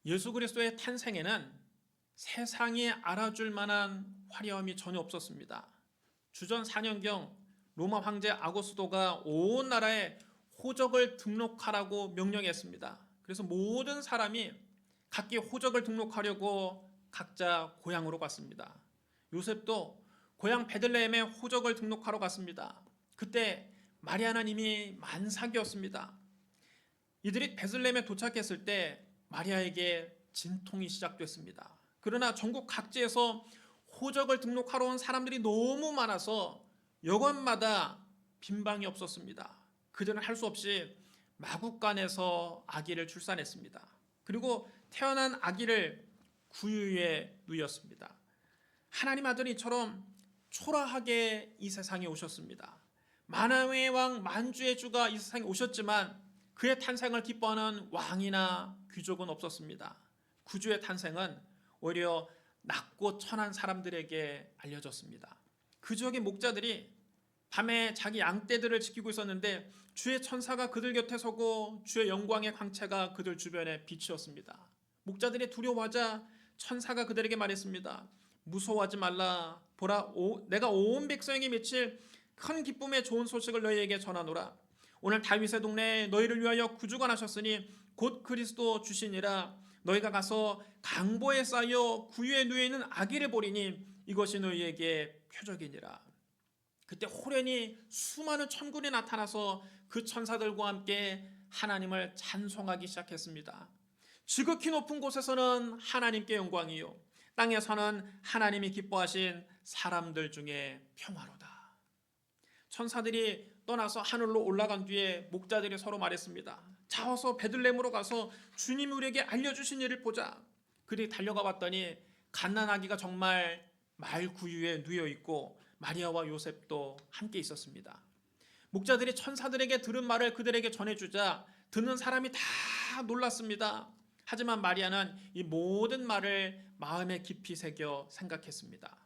예수 그리스도의 탄생에는 세상이 알아줄 만한 화려함이 전혀 없었습니다. 주전 4년경 로마 황제 아고스도가 온 나라에 호적을 등록하라고 명령했습니다. 그래서 모든 사람이 각기 호적을 등록하려고 각자 고향으로 갔습니다. 요셉도 고향 베들레헴에 호적을 등록하러 갔습니다. 그때 마리아는 이미 만삭이었습니다. 이들이 베들레헴에 도착했을 때 마리아에게 진통이 시작됐습니다. 그러나 전국 각지에서 호적을 등록하러 온 사람들이 너무 많아서 여관마다 빈방이 없었습니다. 그들은 할 수 없이 마국간에서 아기를 출산했습니다. 그리고 태어난 아기를 구유에 누였습니다. 하나님 아들이 이처럼 초라하게 이 세상에 오셨습니다. 만왕의 왕 만주의 주가 이 세상에 오셨지만 그의 탄생을 기뻐하는 왕이나 귀족은 없었습니다. 구주의 탄생은 오히려 낮고 천한 사람들에게 알려졌습니다. 그 지역의 목자들이 밤에 자기 양떼들을 지키고 있었는데 주의 천사가 그들 곁에 서고 주의 영광의 광채가 그들 주변에 비치었습니다. 목자들이 두려워하자 천사가 그들에게 말했습니다. 무서워하지 말라. 보라, 내가 온 백성에게 미칠 큰 기쁨의 좋은 소식을 너희에게 전하노라. 오늘 다윗의 동네에 너희를 위하여 구주가 나셨으니 곧 그리스도 주시니라. 너희가 가서 강보에 쌓여 구유에 누워 있는 아기를 보리니 이것이 너희에게 표적이니라. 그때 호련히 수많은 천군이 나타나서 그 천사들과 함께 하나님을 찬송하기 시작했습니다. 지극히 높은 곳에서는 하나님께 영광이요 땅에서는 하나님이 기뻐하신 사람들 중에 평화로다. 천사들이 떠나서 하늘로 올라간 뒤에 목자들이 서로 말했습니다. 자, 어서 베들레헴으로 가서 주님이 우리에게 알려주신 일을 보자. 그들이 달려가 봤더니 갓난아기가 정말 말구유에 누워 있고 마리아와 요셉도 함께 있었습니다. 목자들이 천사들에게 들은 말을 그들에게 전해주자 듣는 사람이 다 놀랐습니다. 하지만 마리아는 이 모든 말을 마음에 깊이 새겨 생각했습니다.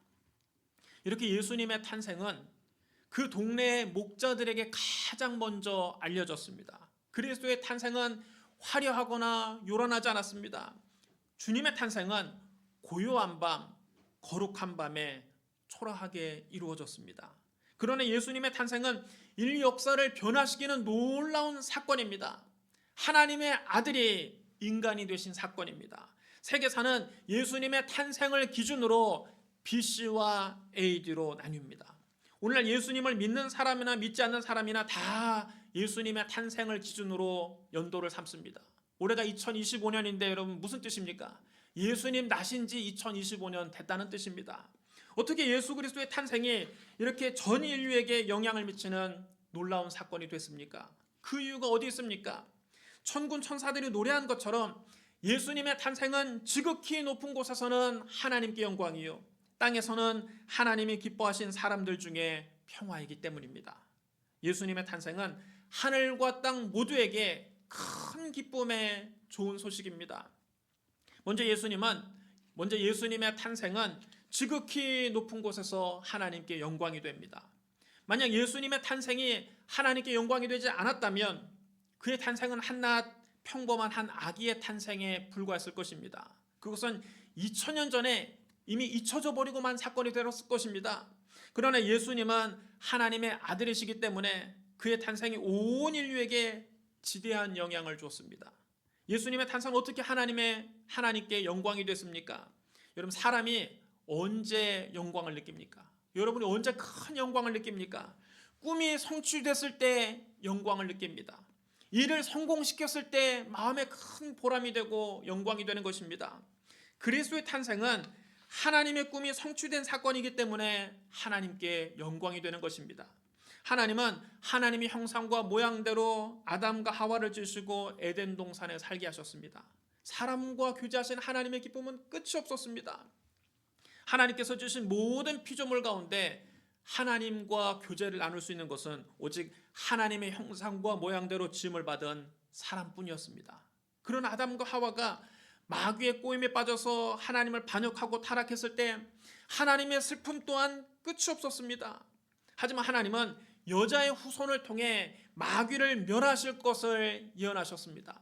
이렇게 예수님의 탄생은 그 동네의 목자들에게 가장 먼저 알려졌습니다. 그리스도의 탄생은 화려하거나 요란하지 않았습니다. 주님의 탄생은 고요한 밤, 거룩한 밤에 초라하게 이루어졌습니다. 그러나 예수님의 탄생은 인류 역사를 변화시키는 놀라운 사건입니다. 하나님의 아들이 인간이 되신 사건입니다. 세계사는 예수님의 탄생을 기준으로 BC와 AD로 나뉩니다. 오늘날 예수님을 믿는 사람이나 믿지 않는 사람이나 다 예수님의 탄생을 기준으로 연도를 삼습니다. 올해가 2025년인데 여러분 무슨 뜻입니까? 예수님 나신 지 2025년 됐다는 뜻입니다. 어떻게 예수 그리스도의 탄생이 이렇게 전 인류에게 영향을 미치는 놀라운 사건이 됐습니까? 그 이유가 어디 있습니까? 천군 천사들이 노래한 것처럼 예수님의 탄생은 지극히 높은 곳에서는 하나님께 영광이요 땅에서는 하나님이 기뻐하신 사람들 중에 평화이기 때문입니다. 예수님의 탄생은 하늘과 땅 모두에게 큰 기쁨의 좋은 소식입니다. 먼저 예수님의 탄생은 지극히 높은 곳에서 하나님께 영광이 됩니다. 만약 예수님의 탄생이 하나님께 영광이 되지 않았다면 그의 탄생은 한낱 평범한 한 아기의 탄생에 불과했을 것입니다. 그것은 2000년 전에 이미 잊혀져 버리고만 사건이 되었을 것입니다. 그러나 예수님은 하나님의 아들이시기 때문에 그의 탄생이 온 인류에게 지대한 영향을 줬습니다. 예수님의 탄생은 어떻게 하나님께 영광이 됐습니까? 여러분, 사람이 언제 영광을 느낍니까? 여러분이 언제 큰 영광을 느낍니까? 꿈이 성취됐을 때 영광을 느낍니다. 일을 성공시켰을 때 마음에 큰 보람이 되고 영광이 되는 것입니다. 그리스도의 탄생은 하나님의 꿈이 성취된 사건이기 때문에 하나님께 영광이 되는 것입니다. 하나님은 하나님의 형상과 모양대로 아담과 하와를 지으시고 에덴 동산에 살게 하셨습니다. 사람과 교제하신 하나님의 기쁨은 끝이 없었습니다. 하나님께서 주신 모든 피조물 가운데 하나님과 교제를 나눌 수 있는 것은 오직 하나님의 형상과 모양대로 지음을 받은 사람뿐이었습니다. 그런 아담과 하와가 마귀의 꼬임에 빠져서 하나님을 반역하고 타락했을 때 하나님의 슬픔 또한 끝이 없었습니다. 하지만 하나님은 여자의 후손을 통해 마귀를 멸하실 것을 예언하셨습니다.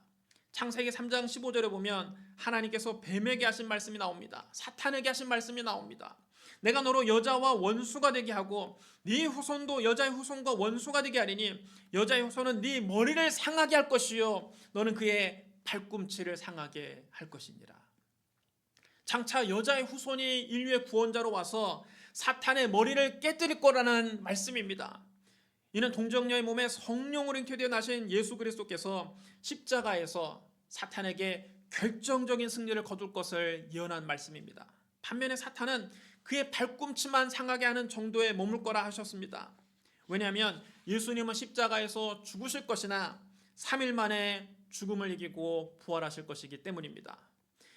창세기 3장 15절에 보면 하나님께서 뱀에게 하신 말씀이 나옵니다. 사탄에게 하신 말씀이 나옵니다. 내가 너로 여자와 원수가 되게 하고 네 후손도 여자의 후손과 원수가 되게 하리니 여자의 후손은 네 머리를 상하게 할 것이요 너는 그의 발꿈치를 상하게 할 것이니라. 장차 여자의 후손이 인류의 구원자로 와서 사탄의 머리를 깨뜨릴 거라는 말씀입니다. 이는 동정녀의 몸에 성령으로 잉태되어 나신 예수 그리스도께서 십자가에서 사탄에게 결정적인 승리를 거둘 것을 예언한 말씀입니다. 반면에 사탄은 그의 발꿈치만 상하게 하는 정도에 머물 거라 하셨습니다. 왜냐하면 예수님은 십자가에서 죽으실 것이나 3일 만에 죽음을 이기고 부활하실 것이기 때문입니다.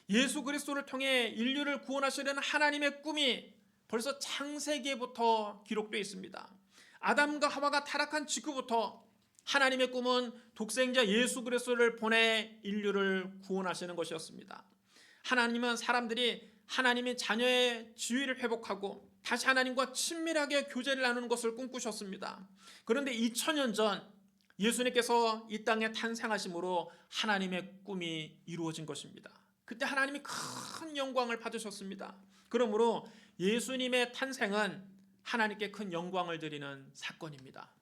예수 그리스도를 통해 인류를 구원하시려는 하나님의 꿈이 벌써 창세기부터 기록되어 있습니다. 아담과 하와가 타락한 직후부터 하나님의 꿈은 독생자 예수 그리스도를 보내 인류를 구원하시는 것이었습니다. 하나님은 사람들이 하나님의 자녀의 지위를 회복하고 다시 하나님과 친밀하게 교제를 나누는 것을 꿈꾸셨습니다. 그런데 2000년 전 예수님께서 이 땅에 탄생하심으로 하나님의 꿈이 이루어진 것입니다. 그때 하나님이 큰 영광을 받으셨습니다. 그러므로 예수님의 탄생은 하나님께 큰 영광을 드리는 사건입니다.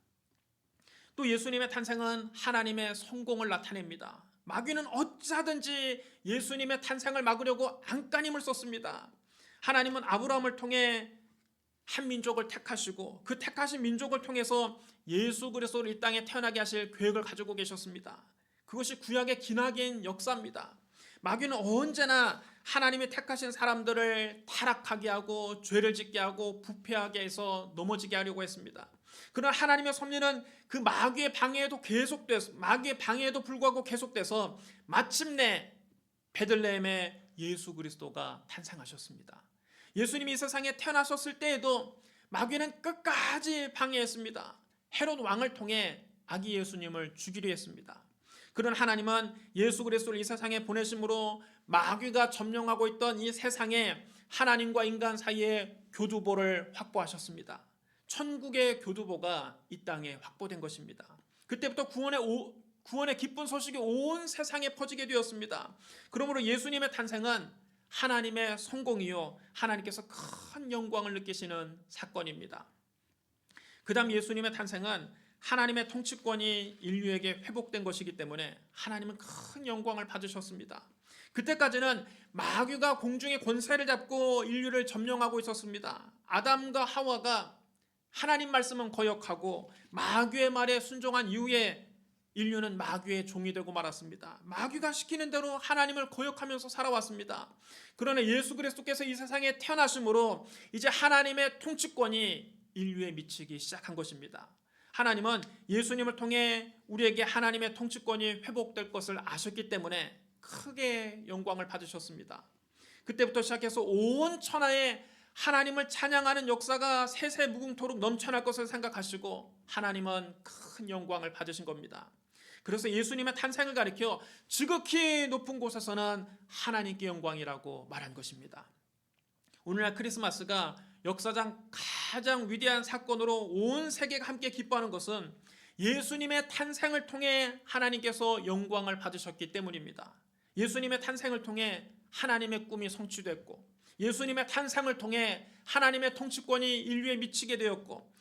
또 예수님의 탄생은 하나님의 성공을 나타냅니다. 마귀는 어찌하든지 예수님의 탄생을 막으려고 안간힘을 썼습니다. 하나님은 아브라함을 통해 한 민족을 택하시고 그 택하신 민족을 통해서 예수 그리스도를 이 땅에 태어나게 하실 계획을 가지고 계셨습니다. 그것이 구약의 기나긴 역사입니다. 마귀는 언제나 하나님이 택하신 사람들을 타락하게 하고 죄를 짓게 하고 부패하게 해서 넘어지게 하려고 했습니다. 그러나 하나님의 섭리는 그 마귀의 방해에도 불구하고 계속돼서 마침내 베들레헴에 예수 그리스도가 탄생하셨습니다. 예수님이 이 세상에 태어나셨을 때에도 마귀는 끝까지 방해했습니다. 헤롯 왕을 통해 아기 예수님을 죽이려 했습니다. 그런 하나님은 예수 그리스도를 이 세상에 보내심으로 마귀가 점령하고 있던 이 세상에 하나님과 인간 사이에 교두보를 확보하셨습니다. 천국의 교두보가 이 땅에 확보된 것입니다. 그때부터 구원의 기쁜 소식이 온 세상에 퍼지게 되었습니다. 그러므로 예수님의 탄생은 하나님의 성공이요 하나님께서 큰 영광을 느끼시는 사건입니다. 그 다음 예수님의 탄생은 하나님의 통치권이 인류에게 회복된 것이기 때문에 하나님은 큰 영광을 받으셨습니다. 그때까지는 마귀가 공중의 권세를 잡고 인류를 점령하고 있었습니다. 아담과 하와가 하나님 말씀은 거역하고 마귀의 말에 순종한 이후에 인류는 마귀의 종이 되고 말았습니다. 마귀가 시키는 대로 하나님을 거역하면서 살아왔습니다. 그러나 예수 그리스도께서 이 세상에 태어나심으로 이제 하나님의 통치권이 인류에 미치기 시작한 것입니다. 하나님은 예수님을 통해 우리에게 하나님의 통치권이 회복될 것을 아셨기 때문에 크게 영광을 받으셨습니다. 그때부터 시작해서 온 천하에 하나님을 찬양하는 역사가 세세무궁토록 넘쳐날 것을 생각하시고 하나님은 큰 영광을 받으신 겁니다. 그래서 예수님의 탄생을 가리켜 지극히 높은 곳에서는 하나님께 영광이라고 말한 것입니다. 오늘날 크리스마스가 역사상 가장 위대한 사건으로 온 세계가 함께 기뻐하는 것은 예수님의 탄생을 통해 하나님께서 영광을 받으셨기 때문입니다. 예수님의 탄생을 통해 하나님의 꿈이 성취됐고 예수님의 탄생을 통해 하나님의 통치권이 인류에 미치게 되었고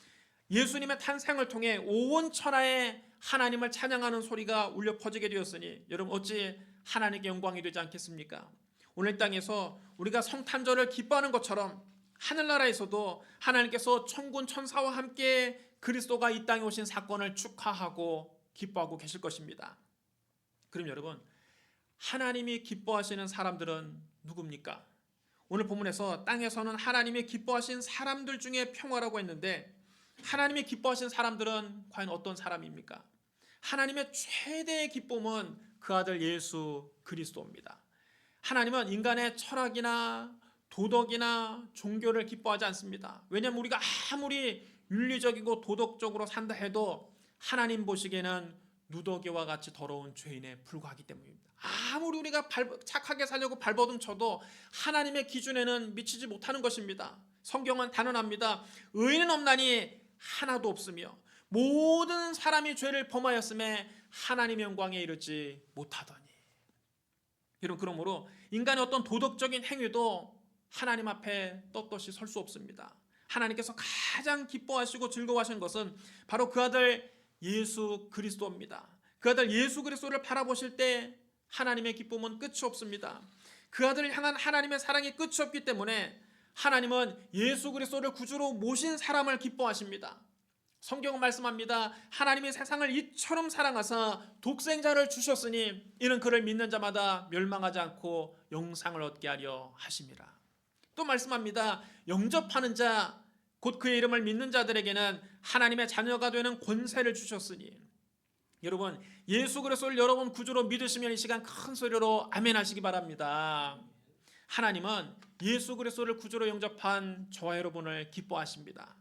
예수님의 탄생을 통해 온 천하에 하나님을 찬양하는 소리가 울려 퍼지게 되었으니 여러분 어찌 하나님께 영광이 되지 않겠습니까? 오늘 땅에서 우리가 성탄절을 기뻐하는 것처럼 하늘나라에서도 하나님께서 천군 천사와 함께 그리스도가 이 땅에 오신 사건을 축하하고 기뻐하고 계실 것입니다. 그럼 여러분 하나님이 기뻐하시는 사람들은 누굽니까? 오늘 본문에서 땅에서는 하나님이 기뻐하신 사람들 중에 평화라고 했는데 하나님이 기뻐하신 사람들은 과연 어떤 사람입니까? 하나님의 최대의 기쁨은 그 아들 예수 그리스도입니다. 하나님은 인간의 철학이나 도덕이나 종교를 기뻐하지 않습니다. 왜냐하면 우리가 아무리 윤리적이고 도덕적으로 산다 해도 하나님 보시기에는 누더기와 같이 더러운 죄인에 불과하기 때문입니다. 아무리 우리가 착하게 살려고 발버둥 쳐도 하나님의 기준에는 미치지 못하는 것입니다. 성경은 단언합니다. 의인은 없나니 하나도 없으며 모든 사람이 죄를 범하였음에 하나님의 영광에 이르지 못하더니 그러므로 인간의 어떤 도덕적인 행위도 하나님 앞에 떳떳이 설 수 없습니다. 하나님께서 가장 기뻐하시고 즐거워하시는 것은 바로 그 아들 예수 그리스도입니다. 그 아들 예수 그리스도를 바라보실 때 하나님의 기쁨은 끝이 없습니다. 그 아들을 향한 하나님의 사랑이 끝이 없기 때문에 하나님은 예수 그리스도를 구주로 모신 사람을 기뻐하십니다. 성경은 말씀합니다. 하나님이 세상을 이처럼 사랑하사 독생자를 주셨으니 이는 그를 믿는 자마다 멸망하지 않고 영생을 얻게 하려 하심이라. 또 말씀합니다. 영접하는 자, 곧 그의 이름을 믿는 자들에게는 하나님의 자녀가 되는 권세를 주셨으니. 여러분, 예수 그리스도를 여러분 구주로 믿으시면 이 시간 큰 소리로 아멘 하시기 바랍니다. 하나님은 예수 그리스도를 구주로 영접한 저와 여러분을 기뻐하십니다.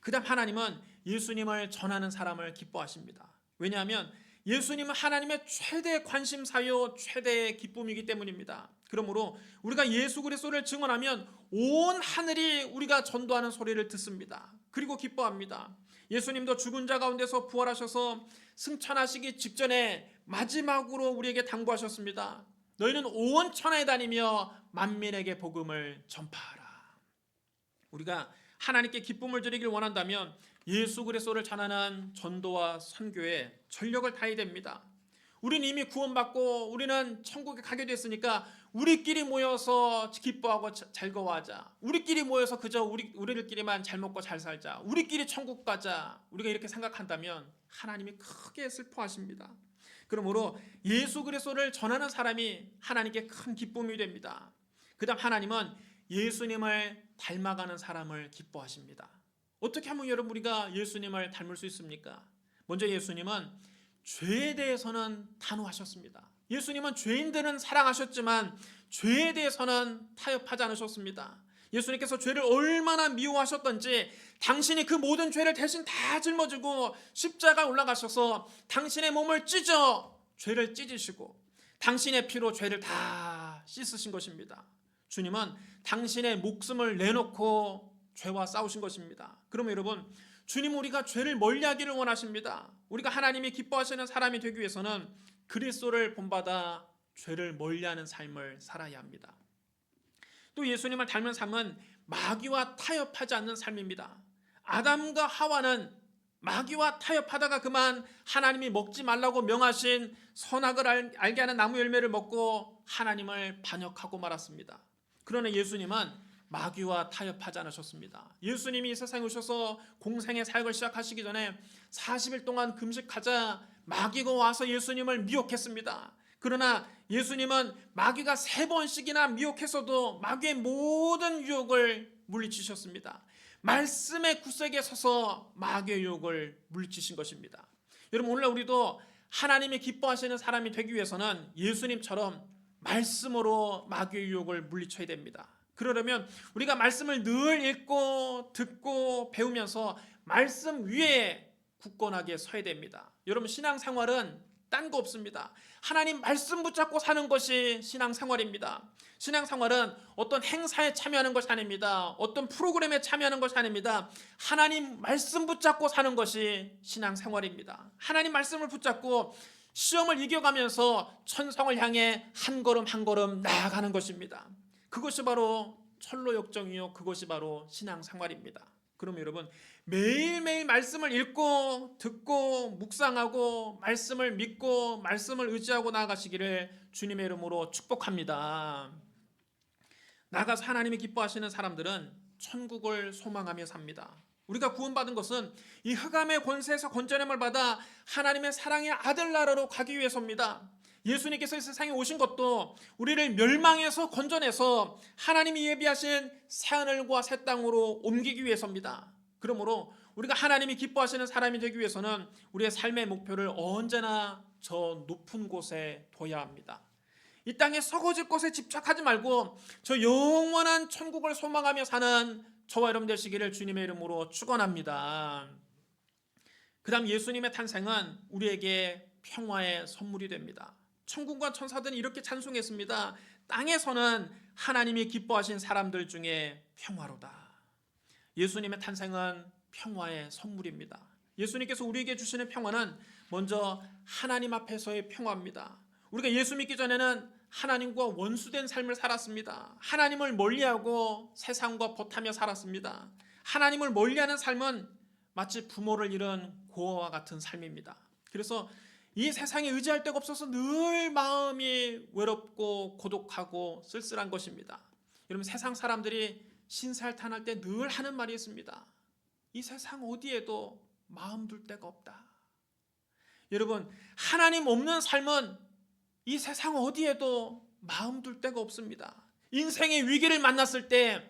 그 다음 하나님은 예수님을 전하는 사람을 기뻐하십니다. 왜냐하면 예수님은 하나님의 최대 관심사요 최대의 기쁨이기 때문입니다. 그러므로 우리가 예수 그리스도를 증언하면 온 하늘이 우리가 전도하는 소리를 듣습니다. 그리고 기뻐합니다. 예수님도 죽은 자 가운데서 부활하셔서 승천하시기 직전에 마지막으로 우리에게 당부하셨습니다. 너희는 온 천하에 다니며 만민에게 복음을 전파하라. 우리가 하나님께 기쁨을 드리길 원한다면 예수 그리스도를 전하는 전도와 선교에 전력을 다해야 됩니다. 우리는 이미 구원받고 우리는 천국에 가게 됐으니까 우리끼리 모여서 기뻐하고 즐거워하자. 우리끼리 모여서 그저 우리들끼리만 잘 먹고 잘 살자. 우리끼리 천국 가자. 우리가 이렇게 생각한다면 하나님이 크게 슬퍼하십니다. 그러므로 예수 그리스도를 전하는 사람이 하나님께 큰 기쁨이 됩니다. 그 다음 하나님은 예수님을 닮아가는 사람을 기뻐하십니다. 어떻게 하면 여러분 우리가 예수님을 닮을 수 있습니까? 먼저 예수님은 죄에 대해서는 단호하셨습니다. 예수님은 죄인들은 사랑하셨지만 죄에 대해서는 타협하지 않으셨습니다. 예수님께서 죄를 얼마나 미워하셨던지 당신이 그 모든 죄를 대신 다 짊어지고 십자가에 올라가셔서 당신의 몸을 찢어 죄를 찢으시고 당신의 피로 죄를 다 씻으신 것입니다. 주님은 당신의 목숨을 내놓고 죄와 싸우신 것입니다. 그러면 여러분, 주님은 우리가 죄를 멀리하기를 원하십니다. 우리가 하나님이 기뻐하시는 사람이 되기 위해서는 그리스도를 본받아 죄를 멀리하는 삶을 살아야 합니다. 또 예수님을 닮은 삶은 마귀와 타협하지 않는 삶입니다. 아담과 하와는 마귀와 타협하다가 그만 하나님이 먹지 말라고 명하신 선악을 알게 하는 나무 열매를 먹고 하나님을 반역하고 말았습니다. 그러나 예수님은 마귀와 타협하지 않으셨습니다. 예수님이 이 세상에 오셔서 공생의 사역을 시작하시기 전에 40일 동안 금식하자 마귀가 와서 예수님을 미혹했습니다. 그러나 예수님은 마귀가 3번씩이나 미혹했어도 마귀의 모든 유혹을 물리치셨습니다. 말씀의 구석에 서서 마귀의 유혹을 물리치신 것입니다. 여러분, 오늘 우리도 하나님이 기뻐하시는 사람이 되기 위해서는 예수님처럼 말씀으로 마귀의 유혹을 물리쳐야 됩니다. 그러려면 우리가 말씀을 늘 읽고 듣고 배우면서 말씀 위에 굳건하게 서야 됩니다. 여러분, 신앙생활은 딴 거 없습니다. 하나님 말씀 붙잡고 사는 것이 신앙생활입니다. 신앙생활은 어떤 행사에 참여하는 것이 아닙니다. 어떤 프로그램에 참여하는 것이 아닙니다. 하나님 말씀 붙잡고 사는 것이 신앙생활입니다. 하나님 말씀을 붙잡고 시험을 이겨가면서 천성을 향해 한 걸음 한 걸음 나아가는 것입니다. 그것이 바로 철로 역정이요, 그것이 바로 신앙생활입니다. 그럼 여러분, 매일매일 말씀을 읽고 듣고 묵상하고 말씀을 믿고 말씀을 의지하고 나아가시기를 주님의 이름으로 축복합니다. 나가서 하나님이 기뻐하시는 사람들은 천국을 소망하며 삽니다. 우리가 구원받은 것은 이 흑암의 권세에서 건져냄을 받아 하나님의 사랑의 아들 나라로 가기 위해서입니다. 예수님께서 이 세상에 오신 것도 우리를 멸망에서 건져내서 하나님이 예비하신 새하늘과 새 땅으로 옮기기 위해서입니다. 그러므로 우리가 하나님이 기뻐하시는 사람이 되기 위해서는 우리의 삶의 목표를 언제나 저 높은 곳에 둬야 합니다. 이 땅의 썩어질 것에 집착하지 말고 저 영원한 천국을 소망하며 사는 저와 여러분 되시기를 주님의 이름으로 축원합니다. 그 다음 예수님의 탄생은 우리에게 평화의 선물이 됩니다. 천국과 천사들은 이렇게 찬송했습니다. 땅에서는 하나님이 기뻐하신 사람들 중에 평화로다. 예수님의 탄생은 평화의 선물입니다. 예수님께서 우리에게 주시는 평화는 먼저 하나님 앞에서의 평화입니다. 우리가 예수 믿기 전에는 하나님과 원수된 삶을 살았습니다. 하나님을 멀리하고 세상과 버타며 살았습니다. 하나님을 멀리하는 삶은 마치 부모를 잃은 고아와 같은 삶입니다. 그래서 이 세상에 의지할 데가 없어서 늘 마음이 외롭고 고독하고 쓸쓸한 것입니다. 여러분, 세상 사람들이 신살탄할 때 늘 하는 말이 있습니다. 이 세상 어디에도 마음 둘 데가 없다. 여러분, 하나님 없는 삶은 이 세상 어디에도 마음 둘 데가 없습니다. 인생의 위기를 만났을 때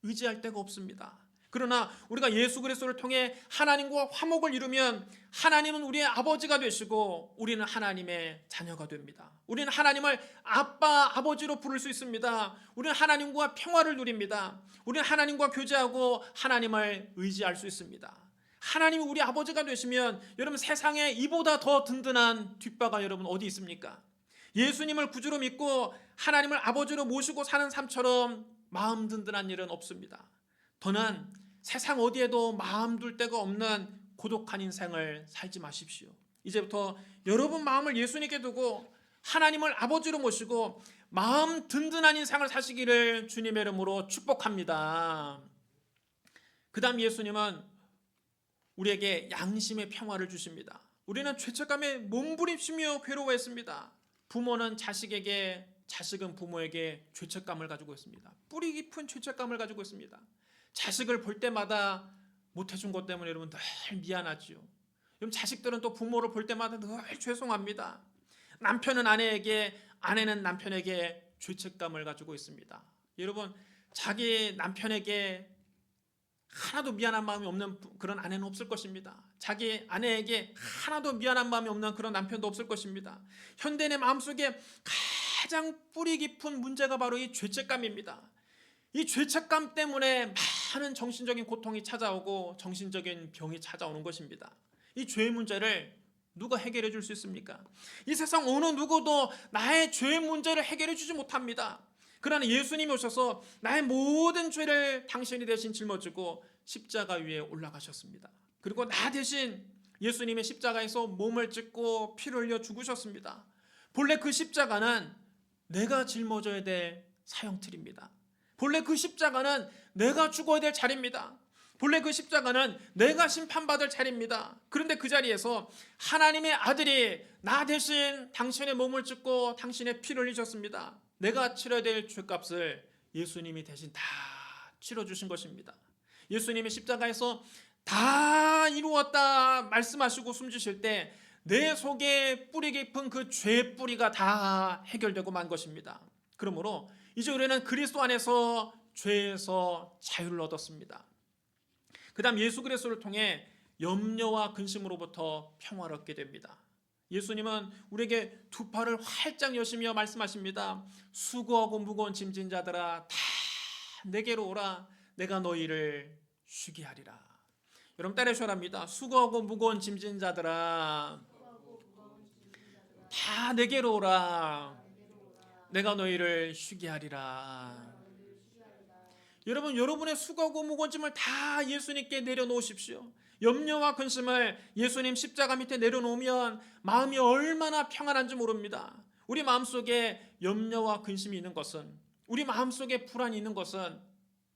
의지할 데가 없습니다. 그러나 우리가 예수 그리스도를 통해 하나님과 화목을 이루면 하나님은 우리의 아버지가 되시고 우리는 하나님의 자녀가 됩니다. 우리는 하나님을 아빠, 아버지로 부를 수 있습니다. 우리는 하나님과 평화를 누립니다. 우리는 하나님과 교제하고 하나님을 의지할 수 있습니다. 하나님이 우리 아버지가 되시면 여러분, 세상에 이보다 더 든든한 뒷바가 여러분 어디 있습니까? 예수님을 구주로 믿고 하나님을 아버지로 모시고 사는 삶처럼 마음 든든한 일은 없습니다. 더는 세상 어디에도 마음 둘 데가 없는 고독한 인생을 살지 마십시오. 이제부터 여러분 마음을 예수님께 두고 하나님을 아버지로 모시고 마음 든든한 인생을 사시기를 주님의 이름으로 축복합니다. 그 다음 예수님은 우리에게 양심의 평화를 주십니다. 우리는 죄책감에 몸부림치며 괴로워했습니다. 부모는 자식에게, 자식은 부모에게 죄책감을 가지고 있습니다. 뿌리 깊은 죄책감을 가지고 있습니다. 자식을 볼 때마다 못해준 것 때문에 여러분 늘 미안하지요. 여러분, 자식들은 또 부모를 볼 때마다 늘 죄송합니다. 남편은 아내에게, 아내는 남편에게 죄책감을 가지고 있습니다. 여러분, 자기 남편에게 하나도 미안한 마음이 없는 그런 아내는 없을 것입니다. 자기 아내에게 하나도 미안한 마음이 없는 그런 남편도 없을 것입니다. 현대인의 마음속에 가장 뿌리 깊은 문제가 바로 이 죄책감입니다. 이 죄책감 때문에 많은 정신적인 고통이 찾아오고 정신적인 병이 찾아오는 것입니다. 이 죄의 문제를 누가 해결해 줄 수 있습니까? 이 세상 어느 누구도 나의 죄의 문제를 해결해 주지 못합니다. 그러나 예수님이 오셔서 나의 모든 죄를 당신이 대신 짊어지고 십자가 위에 올라가셨습니다. 그리고 나 대신 예수님의 십자가에서 몸을 찢고 피를 흘려 죽으셨습니다. 본래 그 십자가는 내가 짊어져야 될 사형틀입니다. 본래 그 십자가는 내가 죽어야 될 자리입니다. 본래 그 십자가는 내가 심판받을 자리입니다. 그런데 그 자리에서 하나님의 아들이 나 대신 당신의 몸을 찢고 당신의 피를 흘리셨습니다. 내가 치러야 될 죄값을 예수님이 대신 다 치러주신 것입니다. 예수님이 십자가에서 다 이루었다 말씀하시고 숨지실 때 내 속에 뿌리 깊은 그 죄의 뿌리가 다 해결되고 만 것입니다. 그러므로 이제 우리는 그리스도 안에서 죄에서 자유를 얻었습니다. 그 다음 예수 그리스도를 통해 염려와 근심으로부터 평화를 얻게 됩니다. 예수님은 우리에게 두 팔을 활짝 여시며 말씀하십니다. 수고하고 무거운 짐진 자들아 다 내게로 오라. 내가 너희를 쉬게 하리라. 여러분 따라하셔랍니다. 수고하고 무거운 짐진 자들아 다 내게로 오라. 내가 너희를 쉬게 하리라. 여러분, 여러분의 수고하고 무거운 짐을 다 예수님께 내려놓으십시오. 염려와 근심을 예수님 십자가 밑에 내려놓으면 마음이 얼마나 평안한지 모릅니다. 우리 마음속에 염려와 근심이 있는 것은, 우리 마음속에 불안이 있는 것은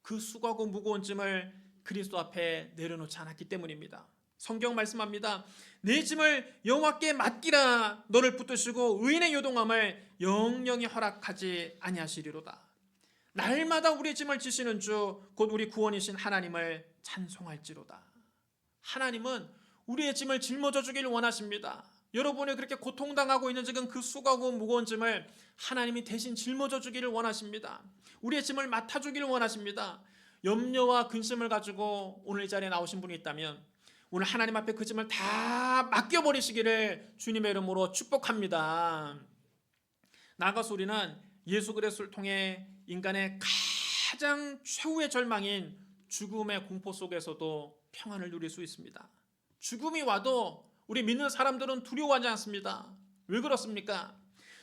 그 수고하고 무거운 짐을 그리스도 앞에 내려놓지 않았기 때문입니다. 성경 말씀합니다. 내 짐을 여호와께 맡기라. 너를 붙드시고 의인의 요동함을 영영이 허락하지 아니하시리로다. 날마다 우리의 짐을 지시는 주 곧 우리 구원이신 하나님을 찬송할지로다. 하나님은 우리의 짐을 짊어져 주기를 원하십니다. 여러분이 그렇게 고통당하고 있는 지금 그 수고하고 무거운 짐을 하나님이 대신 짊어져 주기를 원하십니다. 우리의 짐을 맡아주기를 원하십니다. 염려와 근심을 가지고 오늘 이 자리에 나오신 분이 있다면 오늘 하나님 앞에 그 짐을 다 맡겨버리시기를 주님의 이름으로 축복합니다. 나아가서 우리는 예수 그리스도를 통해 인간의 가장 최후의 절망인 죽음의 공포 속에서도 평안을 누릴 수 있습니다. 죽음이 와도 우리 믿는 사람들은 두려워하지 않습니다. 왜 그렇습니까?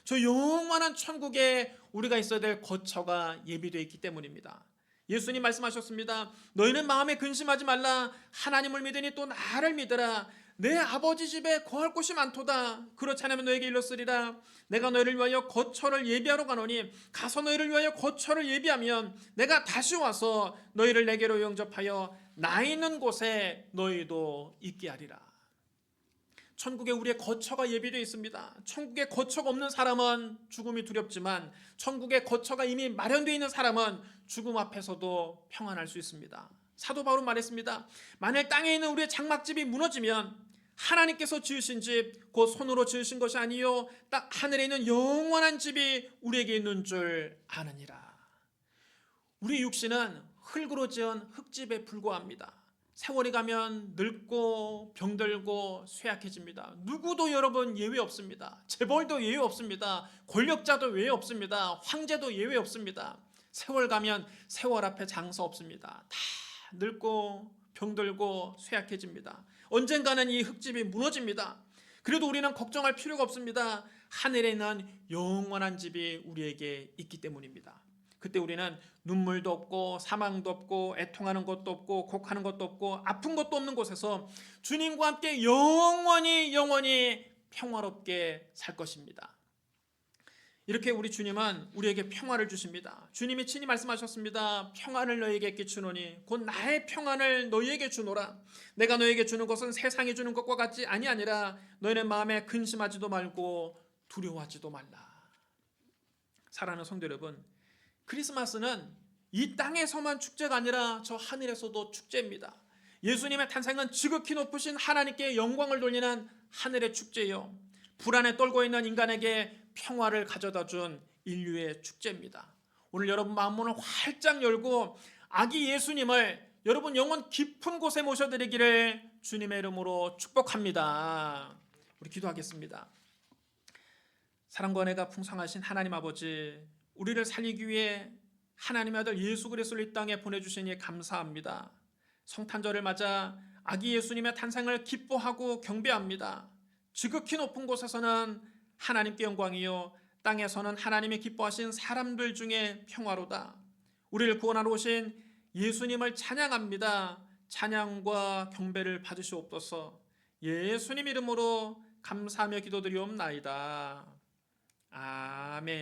저 영원한 천국에 우리가 있어야 될 거처가 예비되어 있기 때문입니다. 예수님 말씀하셨습니다. 너희는 마음에 근심하지 말라. 하나님을 믿으니 또 나를 믿으라. 내 아버지 집에 거할 곳이 많도다. 그렇지 않으면 너에게 일렀으리라. 내가 너희를 위하여 거처를 예비하러 가노니 가서 너희를 위하여 거처를 예비하면 내가 다시 와서 너희를 내게로 영접하여 나 있는 곳에 너희도 있게 하리라. 천국에 우리의 거처가 예비되어 있습니다. 천국에 거처가 없는 사람은 죽음이 두렵지만 천국에 거처가 이미 마련되어 있는 사람은 죽음 앞에서도 평안할 수 있습니다. 사도 바울은 말했습니다. 만일 땅에 있는 우리의 장막집이 무너지면 하나님께서 지으신 집, 곧 손으로 지으신 것이 아니요 딱 하늘에 있는 영원한 집이 우리에게 있는 줄 아느니라. 우리 육신은 흙으로 지은 흙집에 불과합니다. 세월이 가면 늙고 병들고 쇠약해집니다. 누구도 여러분 예외 없습니다. 재벌도 예외 없습니다. 권력자도 예외 없습니다. 황제도 예외 없습니다. 세월 가면 세월 앞에 장사 없습니다. 다 늙고 병들고 쇠약해집니다. 언젠가는 이 흙집이 무너집니다. 그래도 우리는 걱정할 필요가 없습니다. 하늘에 있는 영원한 집이 우리에게 있기 때문입니다. 그때 우리는 눈물도 없고 사망도 없고 애통하는 것도 없고 곡하는 것도 없고 아픈 것도 없는 곳에서 주님과 함께 영원히 평화롭게 살 것입니다. 이렇게 우리 주님은 우리에게 평화를 주십니다. 주님이 친히 말씀하셨습니다. 평안을 너희에게 끼치노니 곧 나의 평안을 너희에게 주노라. 내가 너희에게 주는 것은 세상이 주는 것과 같지 아니하니라. 너희는 마음에 근심하지도 말고 두려워하지도 말라. 사랑하는 성도 여러분, 크리스마스는 이 땅에서만 축제가 아니라 저 하늘에서도 축제입니다. 예수님의 탄생은 지극히 높으신 하나님께 영광을 돌리는 하늘의 축제요, 불안에 떨고 있는 인간에게 평화를 가져다 준 인류의 축제입니다. 오늘 여러분 마음문을 활짝 열고 아기 예수님을 여러분 영혼 깊은 곳에 모셔드리기를 주님의 이름으로 축복합니다. 우리 기도하겠습니다. 사랑과 은혜가 풍성하신 하나님 아버지, 우리를 살리기 위해 하나님의 아들 예수 그리스도를 이 땅에 보내주시니 감사합니다. 성탄절을 맞아 아기 예수님의 탄생을 기뻐하고 경배합니다. 지극히 높은 곳에서는 하나님께 영광이요 땅에서는 하나님이 기뻐하신 사람들 중에 평화로다. 우리를 구원하러 오신 예수님을 찬양합니다. 찬양과 경배를 받으시옵소서. 예수님 이름으로 감사하며 기도드리옵나이다. 아멘.